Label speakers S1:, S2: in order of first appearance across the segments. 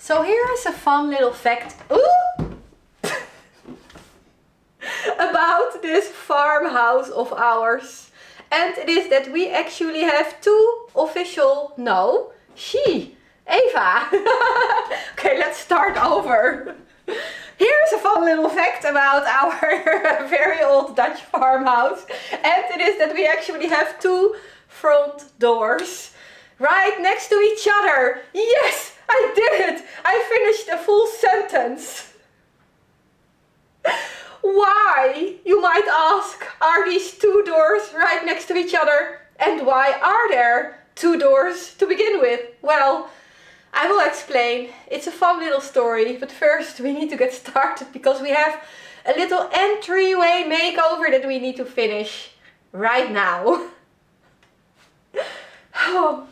S1: So here is a fun little fact about this farmhouse of ours. And it is that we actually have two official, no, she, Eva. Okay, let's start over. Here's a fun little fact about our very old Dutch farmhouse. And it is that we actually have two front doors right next to each other. Yes, I did it! I finished a full sentence. Why, you might ask, are these two doors right next to each other? And why are there two doors to begin with? Well, I will explain. It's a fun little story, but first we need to get started because we have a little entryway makeover that we need to finish right now. Oh.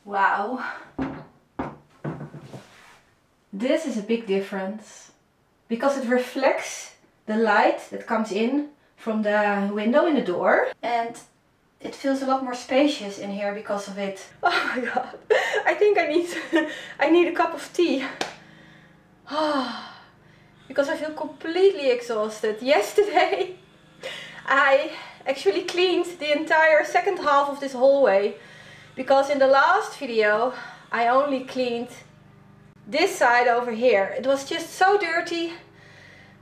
S1: Wow, this is a big difference because it reflects the light that comes in from the window in the door, and it feels a lot more spacious in here because of it. Oh my god, I think I need a cup of tea. Because I feel completely exhausted. Yesterday I actually cleaned the entire second half of this hallway. Because in the last video I only cleaned this side over here. It was just so dirty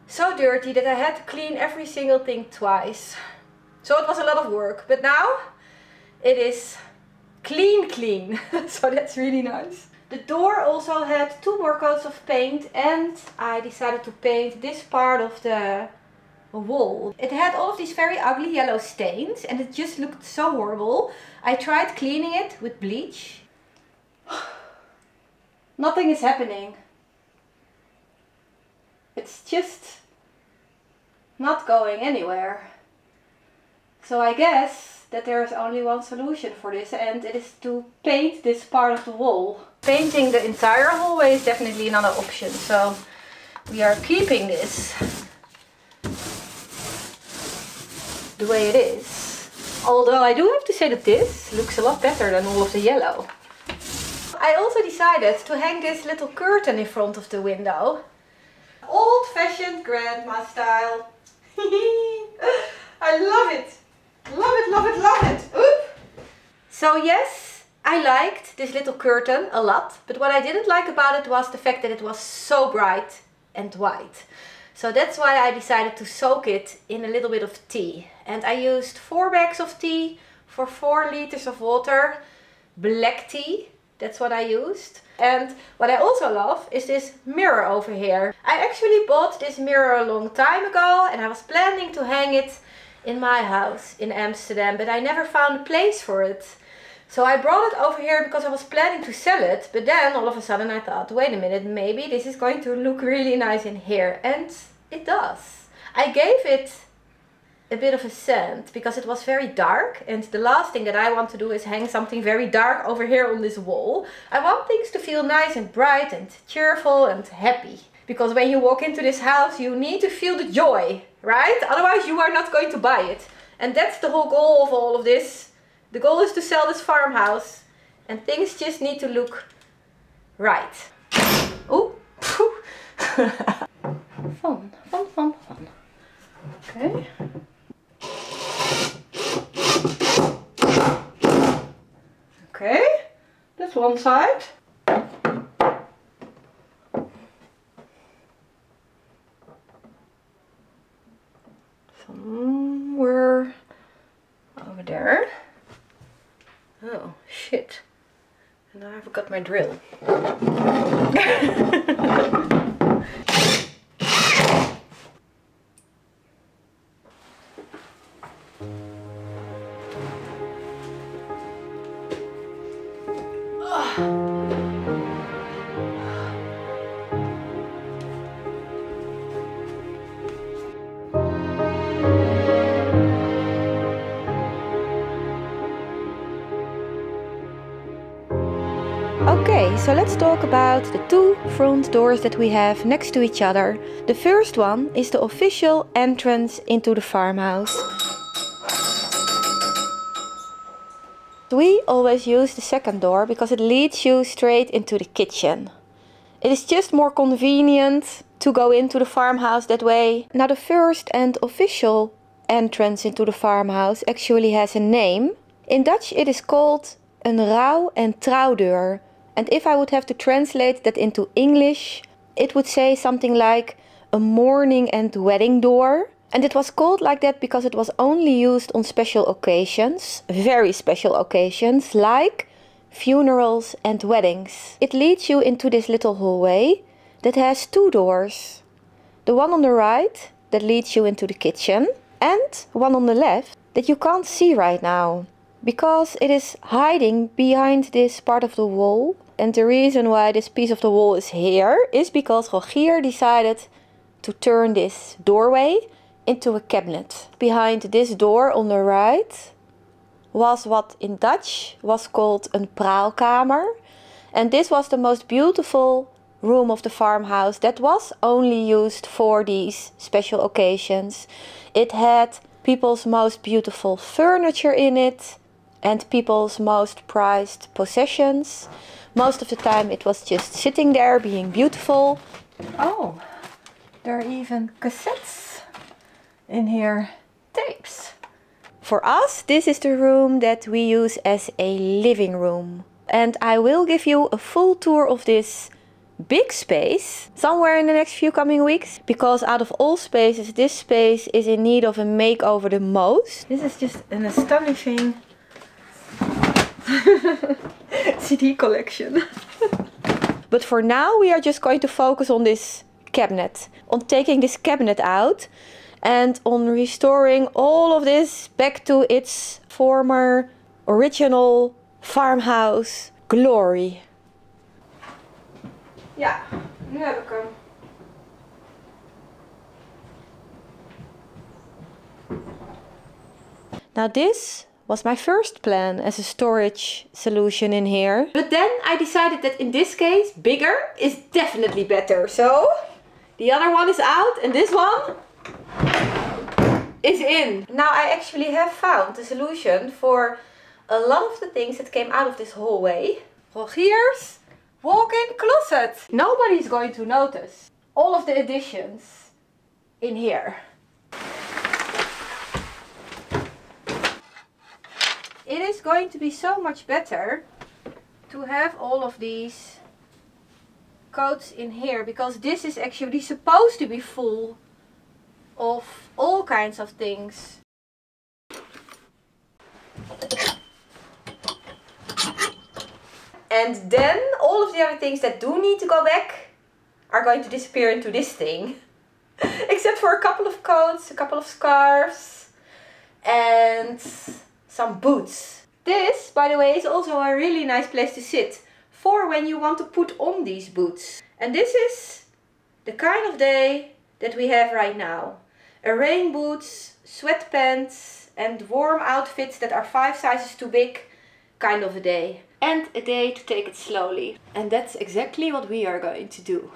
S1: that I had to clean every single thing twice. So it was a lot of work, but now it is clean. So that's really nice. The door also had 2 more coats of paint, and I decided to paint this part of the wall. It had all of these very ugly yellow stains and it just looked so horrible. I tried cleaning it with bleach. Nothing is happening. It's just not going anywhere. So I guess that there is only one solution for this, and it is to paint this part of the wall. Painting the entire hallway is definitely another option, so we are keeping this the way it is. Although I do have to say that this looks a lot better than all of the yellow. I also decided to hang this little curtain in front of the window. Old-fashioned grandma style. I love it. Love it, love it, love it. Oop. So yes, I liked this little curtain a lot. But what I didn't like about it was the fact that it was so bright and white. So that's why I decided to soak it in a little bit of tea. And I used 4 bags of tea for 4 liters of water. Black tea, that's what I used. And what I also love is this mirror over here. I actually bought this mirror a long time ago and I was planning to hang it in my house in Amsterdam, but I never found a place for it. So I brought it over here because I was planning to sell it, but then all of a sudden I thought, wait a minute, maybe this is going to look really nice in here. And it does. I gave it a bit of a scent because it was very dark, and the last thing that I want to do is hang something very dark over here on this wall. I want things to feel nice and bright and cheerful and happy. Because when you walk into this house you need to feel the joy, right? Otherwise you are not going to buy it. And that's the whole goal of all of this. The goal is to sell this farmhouse and things just need to look right. Oh, fun. Okay. Okay, that's one side. Somewhere over there. Oh shit, and I forgot my drill. Okay, so let's talk about the 2 front doors that we have next to each other. The first one is the official entrance into the farmhouse. We always use the second door because it leads you straight into the kitchen. It is just more convenient to go into the farmhouse that way. Now the first and official entrance into the farmhouse actually has a name. In Dutch it is called een rouw- en trouwdeur. And if I would have to translate that into English, it would say something like a mourning and wedding door. And it was called like that because it was only used on special occasions, very special occasions, like funerals and weddings. It leads you into this little hallway that has 2 doors. The one on the right that leads you into the kitchen, and one on the left that you can't see right now because it is hiding behind this part of the wall. And the reason why this piece of the wall is here is because Rogier decided to turn this doorway into a cabinet. Behind this door on the right was what in Dutch was called een praalkamer. And this was the most beautiful room of the farmhouse that was only used for these special occasions. It had people's most beautiful furniture in it and people's most prized possessions. Most of the time it was just sitting there being beautiful. Oh, there are even cassettes in here, tapes. For us, this is the room that we use as a living room. And I will give you a full tour of this big space somewhere in the next few coming weeks. Because out of all spaces, this space is in need of a makeover the most. This is just an astonishing CD collection. But for now we are just going to focus on this cabinet, on taking this cabinet out and on restoring all of this back to its former original farmhouse glory. Ja, nu heb ik hem. Now this was my first plan as a storage solution in here. But then I decided that in this case, bigger is definitely better. So the other one is out and this one is in. Now I actually have found a solution for a lot of the things that came out of this hallway. Rogier's walk-in closet. Nobody's going to notice all of the additions in here. It is going to be so much better to have all of these coats in here, because this is actually supposed to be full of all kinds of things. And then all of the other things that do need to go back are going to disappear into this thing. Except for a couple of coats, a couple of scarves and some boots. This, by the way, is also a really nice place to sit for when you want to put on these boots. And this is the kind of day that we have right now. A rain boots, sweatpants and warm outfits that are 5 sizes too big kind of a day. And a day to take it slowly. And that's exactly what we are going to do.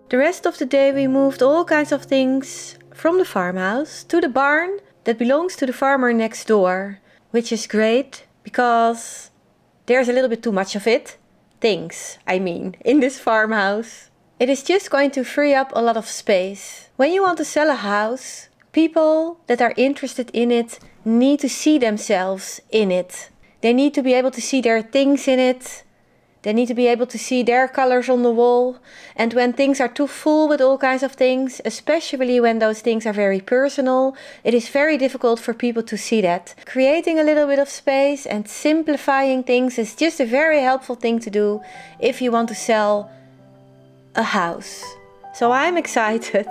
S1: The rest of the day we moved all kinds of things from the farmhouse to the barn that belongs to the farmer next door, which is great because there's a little bit too much of it. Things, I mean, in this farmhouse. It is just going to free up a lot of space. When you want to sell a house, people that are interested in it need to see themselves in it. They need to be able to see their things in it. They need to be able to see their colors on the wall. And when things are too full with all kinds of things, especially when those things are very personal, it is very difficult for people to see that. Creating a little bit of space and simplifying things is just a very helpful thing to do if you want to sell a house. So I'm excited,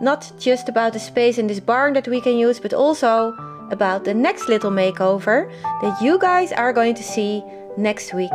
S1: not just about the space in this barn that we can use, but also about the next little makeover that you guys are going to see next week.